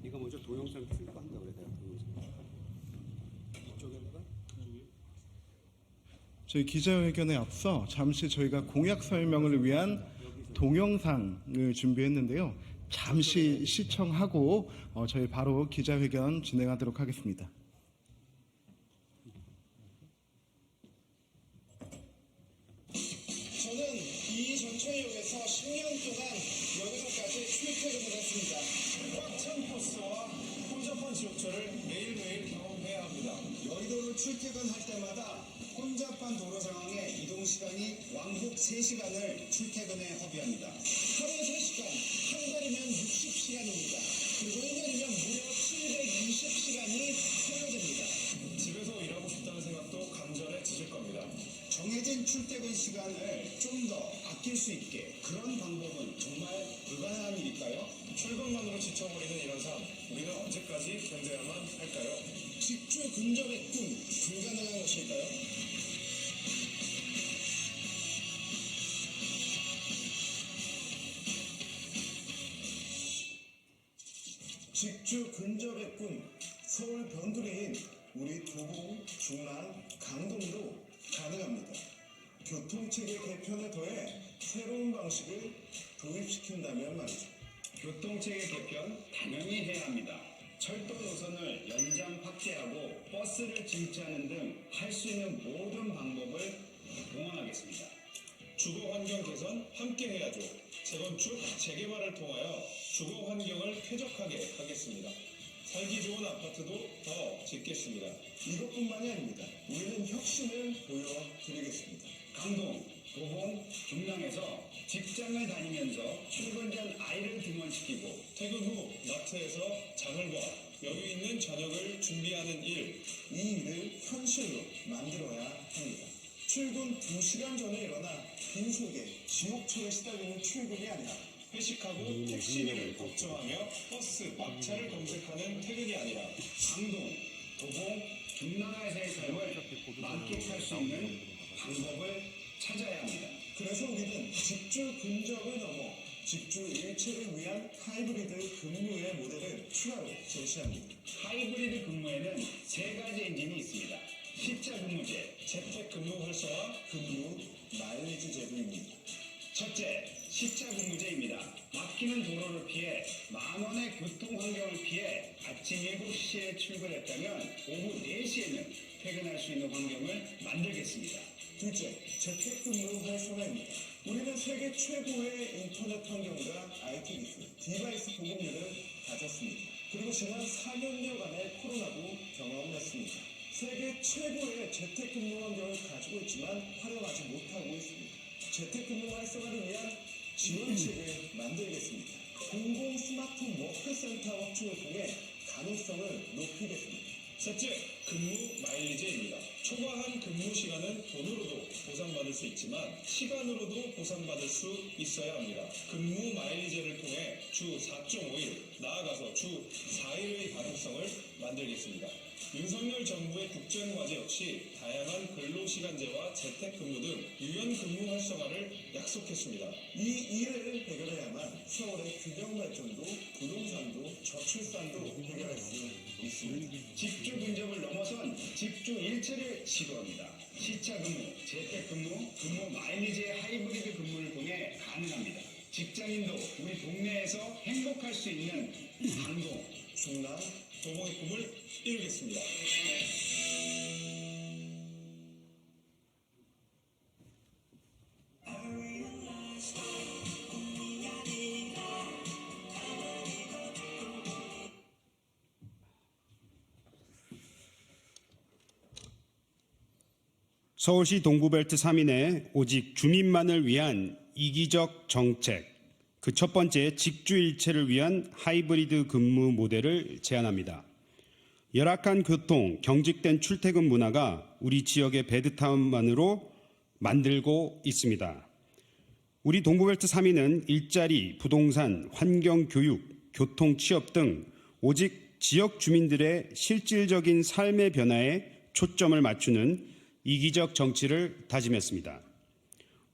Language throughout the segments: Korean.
네가 먼저 동영상 틀고 한다 그래. 내가 동영상. 이쪽에다가 저희 기자회견에 앞서 잠시 저희가 공약 설명을 위한 동영상을 준비했는데요. 잠시 시청하고 저희 바로 기자회견 진행하도록 하겠습니다. 저는 이 전철역에서 10년 동안 여기서까지 출퇴근을 했습니다. 꽉 찬 버스와 혼잡한 지옥철을 매일매일 경험해야 합니다. 여의도를 출퇴근할 때마다 혼잡한 도로 상황에 이동 시간이 왕복 3시간을 출퇴근에 허비합니다. 하루에 3시간, 한 달이면 60시간입니다. 그리고 1년이면 무려 720시간이 소요됩니다. 집에서 일하고 싶다는 생각도 간절해 지실 겁니다. 정해진 출퇴근 시간을 좀 더 아낄 수 있게 그런 방법은 정말 불가능한 일일까요? 출근만으로 지쳐버리는 이런 삶, 우리는 언제까지 견뎌야만 할까요? 직주 근접의 꿈, 불가능한 것일까요? 직주 근접의 꿈, 서울 변두리인 우리 도봉, 중랑, 강동도 가능합니다. 교통체계 개편에 더해 새로운 방식을 도입시킨다면 말이죠. 교통체계 개편 당연히 해야 합니다. 철도 노선을 연장 확대하고 버스를 증차하는 등 할 수 있는 모든 방법을 동원하겠습니다. 주거 환경 개선 함께 해야죠. 재건축, 재개발을 통하여 주거 환경을 쾌적하게 하겠습니다. 살기 좋은 아파트도 더 짓겠습니다. 이것뿐만이 아닙니다. 우리는 혁신을 보여드리겠습니다. 강동, 도봉, 중랑에서 직장을 다니면서 출근 전 아이를 등원시키고 퇴근 후 마트에서 장을 봐 여유 있는 저녁을 준비하는 일, 이 일을 현실로 만들어야 합니다. 출근 2시간 전에 일어나 빈속에 지옥철에 시달리는 출근이 아니라 회식하고 택시비를 걱정하며 버스, 막차를 검색하는 퇴근이 아니라 강동, 도봉, 중랑에서의 삶을 만끽할 수 있는 방법을 찾아야 합니다. 그래서 우리는 직주 근접을 넘어 직주 일체를 위한 하이브리드 근무의 모델을 추가로 제시합니다. 하이브리드 근무에는 3가지 엔진이 있습니다. 시차 근무제, 재택근무 활성화, 근무 마일리지 제도입니다. 첫째, 시차 근무제입니다. 막히는 도로를 피해 만원의 교통 환경을 피해 아침 7시에 출근했다면 오후 4시에는 퇴근할 수 있는 환경을 만들겠습니다. 둘째, 재택근무 활성화입니다. 우리는 세계 최고의 인터넷 환경과 IT 기술, 디바이스 보급률을 가졌습니다. 그리고 지난 4년여간의 코로나도 경험했습니다. 세계 최고의 재택근무 환경을 가지고 있지만 활용하지 못하고 있습니다. 재택근무 활성화를 위한 지원책을 만들겠습니다. 공공 스마트 워크센터 확충을 통해 가능성을 높이겠습니다. 셋째, 근무 마일리지입니다. 초과한 근무 시간은 돈으로도 보상받을 수 있지만 시간으로도 보상받을 수 있어야 합니다. 근무 마일리지를 통해 주 4.5일, 나아가서 주 4일의 가능성을 만들겠습니다. 윤석열 정부의 국정과제 역시 다양한 근로시간제와 재택근무 등 유연근무 활성화를 약속했습니다. 이 일을 해결해야만 서울의 균형발전도, 부동산도, 저출산도 해결할 수 있습니다. 집주 근접을 넘어선 집주 일체를 시도합니다. 시차근무, 재택근무, 근무 마일리지의 하이브리드 근무를 통해 가능합니다. 직장인도 우리 동네에서 행복할 수 있는 강동, 중랑, 도봉의 꿈을 이루겠습니다. 서울시 동부벨트 3인의 오직 주민만을 위한 이기적 정책, 그 첫 번째 직주일체를 위한 하이브리드 근무 모델을 제안합니다. 열악한 교통, 경직된 출퇴근 문화가 우리 지역의 배드타운만으로 만들고 있습니다. 우리 동부벨트 3인은 일자리, 부동산, 환경, 교육, 교통, 취업 등 오직 지역 주민들의 실질적인 삶의 변화에 초점을 맞추는 이기적 정치를 다짐했습니다.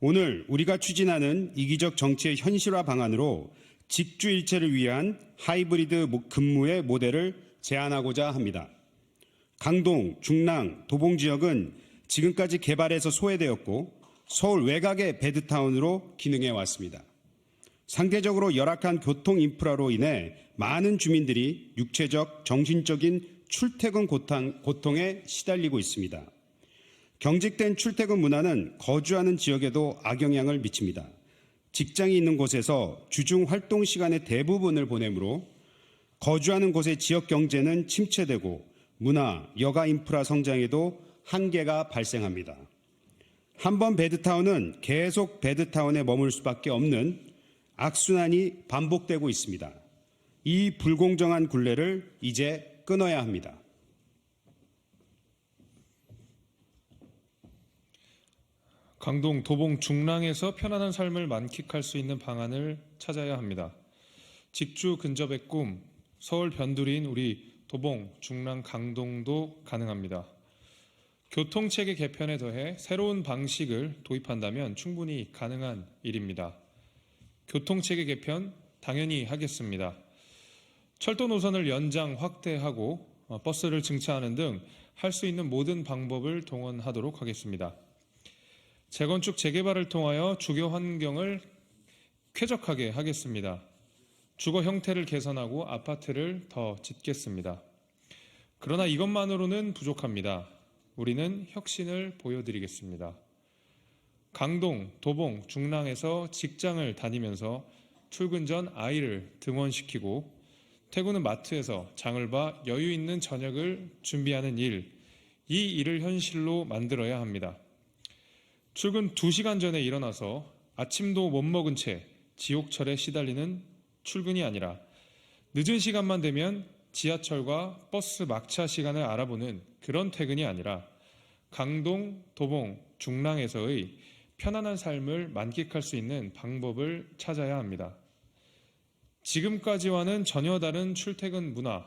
오늘 우리가 추진하는 이기적 정치의 현실화 방안으로 직주일체를 위한 하이브리드 근무의 모델을 제안하고자 합니다. 강동, 중랑, 도봉 지역은 지금까지 개발에서 소외되었고 서울 외곽의 베드타운으로 기능해 왔습니다. 상대적으로 열악한 교통 인프라로 인해 많은 주민들이 육체적, 정신적인 출퇴근 고통에 시달리고 있습니다. 경직된 출퇴근 문화는 거주하는 지역에도 악영향을 미칩니다. 직장이 있는 곳에서 주중 활동 시간의 대부분을 보내므로 거주하는 곳의 지역 경제는 침체되고 문화, 여가 인프라 성장에도 한계가 발생합니다. 한번 베드타운은 계속 베드타운에 머물 수밖에 없는 악순환이 반복되고 있습니다. 이 불공정한 굴레를 이제 끊어야 합니다. 강동, 도봉, 중랑에서 편안한 삶을 만끽할 수 있는 방안을 찾아야 합니다. 직주 근접의 꿈, 서울 변두리인 우리 도봉, 중랑, 강동도 가능합니다. 교통체계 개편에 더해 새로운 방식을 도입한다면 충분히 가능한 일입니다. 교통체계 개편 당연히 하겠습니다. 철도 노선을 연장 확대하고 버스를 증차하는 등 할 수 있는 모든 방법을 동원하도록 하겠습니다. 재건축 재개발을 통하여 주거 환경을 쾌적하게 하겠습니다. 주거 형태를 개선하고 아파트를 더 짓겠습니다. 그러나 이것만으로는 부족합니다. 우리는 혁신을 보여드리겠습니다. 강동, 도봉, 중랑에서 직장을 다니면서 출근 전 아이를 등원시키고 퇴근 후 마트에서 장을 봐 여유 있는 저녁을 준비하는 일, 이 일을 현실로 만들어야 합니다. 출근 2시간 전에 일어나서 아침도 못 먹은 채 지옥철에 시달리는 출근이 아니라 늦은 시간만 되면 지하철과 버스 막차 시간을 알아보는 그런 퇴근이 아니라 강동, 도봉, 중랑에서의 편안한 삶을 만끽할 수 있는 방법을 찾아야 합니다. 지금까지와는 전혀 다른 출퇴근 문화,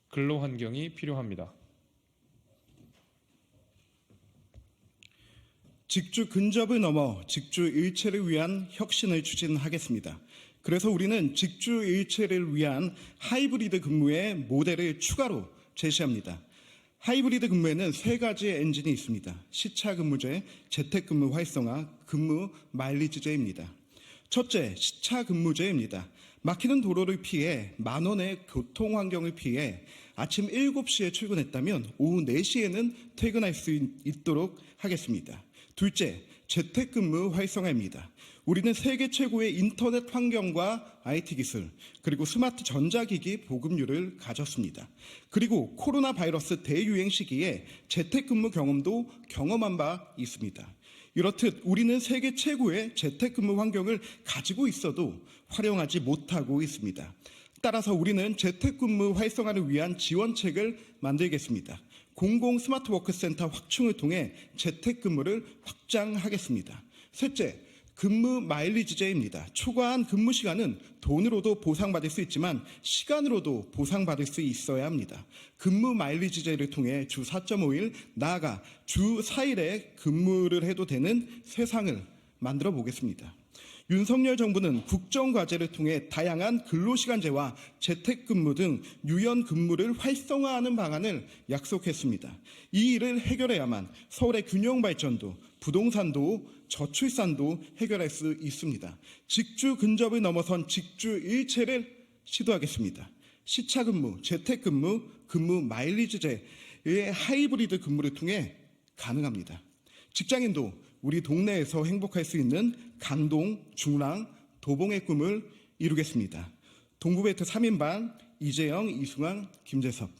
근로 환경이 필요합니다. 직주 근접을 넘어 직주 일체를 위한 혁신을 추진하겠습니다. 그래서 우리는 직주 일체를 위한 하이브리드 근무의 모델을 추가로 제시합니다. 하이브리드 근무에는 3가지의 엔진이 있습니다. 시차 근무제, 재택근무 활성화, 근무 마일리지제입니다. 첫째, 시차 근무제입니다. 막히는 도로를 피해 만원의 교통 환경을 피해 아침 7시에 출근했다면 오후 4시에는 퇴근할 수 있도록 하겠습니다. 둘째, 재택근무 활성화입니다. 우리는 세계 최고의 인터넷 환경과 IT 기술, 그리고 스마트 전자기기 보급률을 가졌습니다. 그리고 코로나 바이러스 대유행 시기에 재택근무 경험도 경험한 바 있습니다. 이렇듯 우리는 세계 최고의 재택근무 환경을 가지고 있어도 활용하지 못하고 있습니다. 따라서 우리는 재택근무 활성화를 위한 지원책을 만들겠습니다. 공공 스마트워크센터 확충을 통해 재택근무를 확장하겠습니다. 셋째, 근무 마일리지제입니다. 초과한 근무 시간은 돈으로도 보상받을 수 있지만 시간으로도 보상받을 수 있어야 합니다. 근무 마일리지제를 통해 주 4.5일, 나아가 주 4일에 근무를 해도 되는 세상을 만들어 보겠습니다. 윤석열 정부는 국정과제를 통해 다양한 근로시간제와 재택근무 등 유연근무를 활성화하는 방안을 약속했습니다. 이 일을 해결해야만 서울의 균형발전도, 부동산도, 저출산도 해결할 수 있습니다. 직주 근접을 넘어선 직주 일체를 시도하겠습니다. 시차근무, 재택근무, 근무 마일리지제의 하이브리드 근무를 통해 가능합니다. 직장인도 우리 동네에서 행복할 수 있는 강동, 중랑, 도봉의 꿈을 이루겠습니다. 동부벨트 3인방 이재영, 이승환, 김재섭.